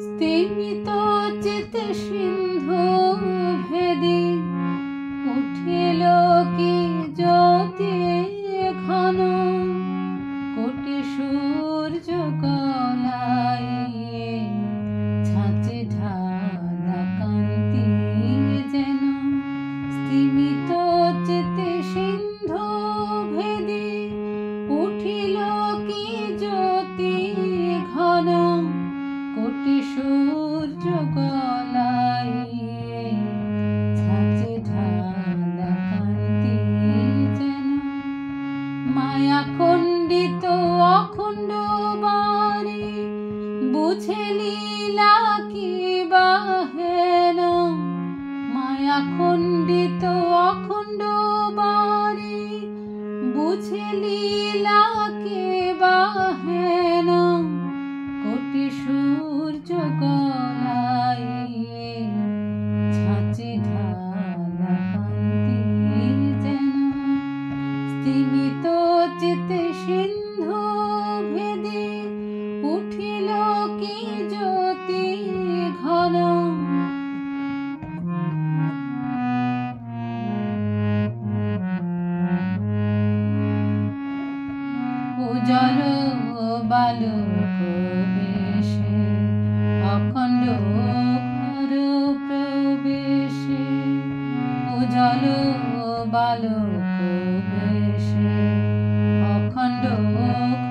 স্তিমিত চিতে সিন্ধু ভেদি উঠিল কি জ্যোতি ঘন, কোটি সূর্য গলাইয়ে ছাঁচে ঢালা কান্তি যেন। স্তিমিত চিতে সিন্ধু ভেদি উঠিল কি জ্যোতি ঘন, কোটি সূর্য গলাইয়ে ছাঁচে ঢালা কান্তি যেন। মায়া খণ্ডিত অখণ্ড বাণী বুঝে লীলা কি বা হেন। মায়া খণ্ডিত অখণ্ড বাণী বুঝে লীলা কে বা হেন, কোটি সূর্য গলাইয়ে ছাঁচে ঢালা কান্তি যেন। স্তিমিত চিতে সিন্ধু ভেদি উঠিল কি জ্যোতি ঘন। উজ্জ্বল বালক বেশে অখণ্ড ঘর প্রবেশে। উজ্জ্বল বালক বেশে অখণ্ড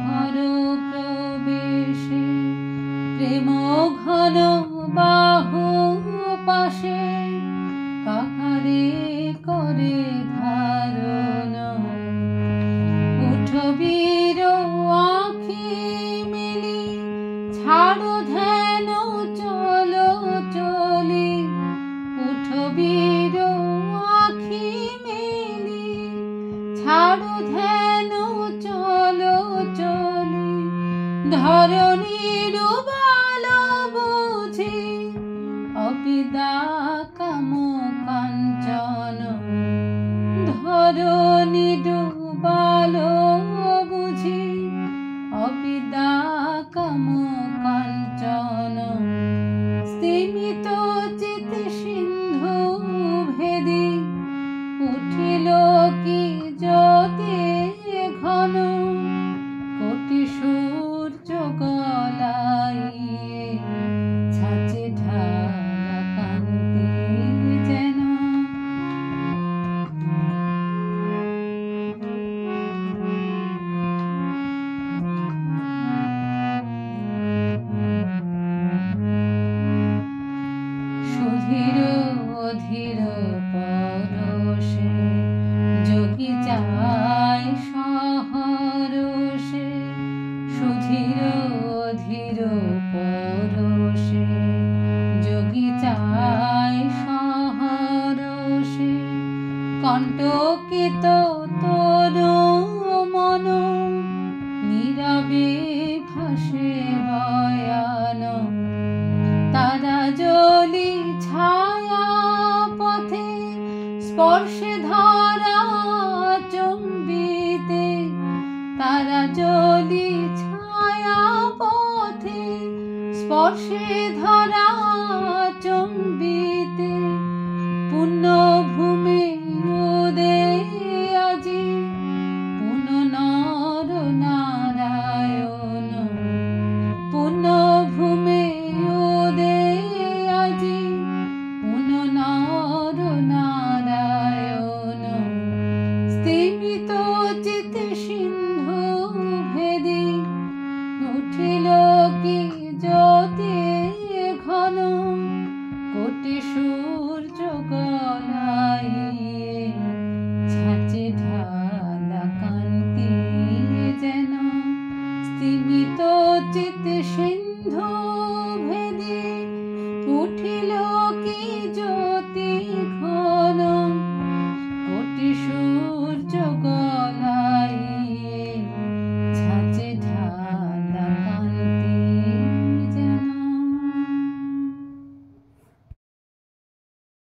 ঘর প্রবেশে। প্রেম ঘন বাহু পাশে কাহারে করে ধারণ। উঠবীর আঁখি মেলি ছাড়ো ধ্যান চলো চলি। উঠবীর আঁখি মেলি ছাড়ো ধ্যান চলো চলি। ধরণীর বাল বুঝি অবিদ্যা কাম কাঞ্চন। ধরণীর বাল বুঝি অবিদ্যা কাম কাঞ্চন। স্তিমিত চিতে সিন্ধু ভেদি উঠিল কি জ্যোতি ঘন, কোটি সূর্য গলাইয়ে ছাঁচে ঢালা কান্তি যেন। সুধীর অধীর পরশে যোগী যায় সহরসে। সুধীর অধীর পরশে যোগী যায় সহরসে। কণ্টকিত তোর মন নীরবে ভাসে বয়ান। তারা জলি ছায়া পথে স্পর্শে ধরা চম্বিতে। তারা জলি ছায়া পথে স্পর্শে ধরা চম্বিতে। পুণ্য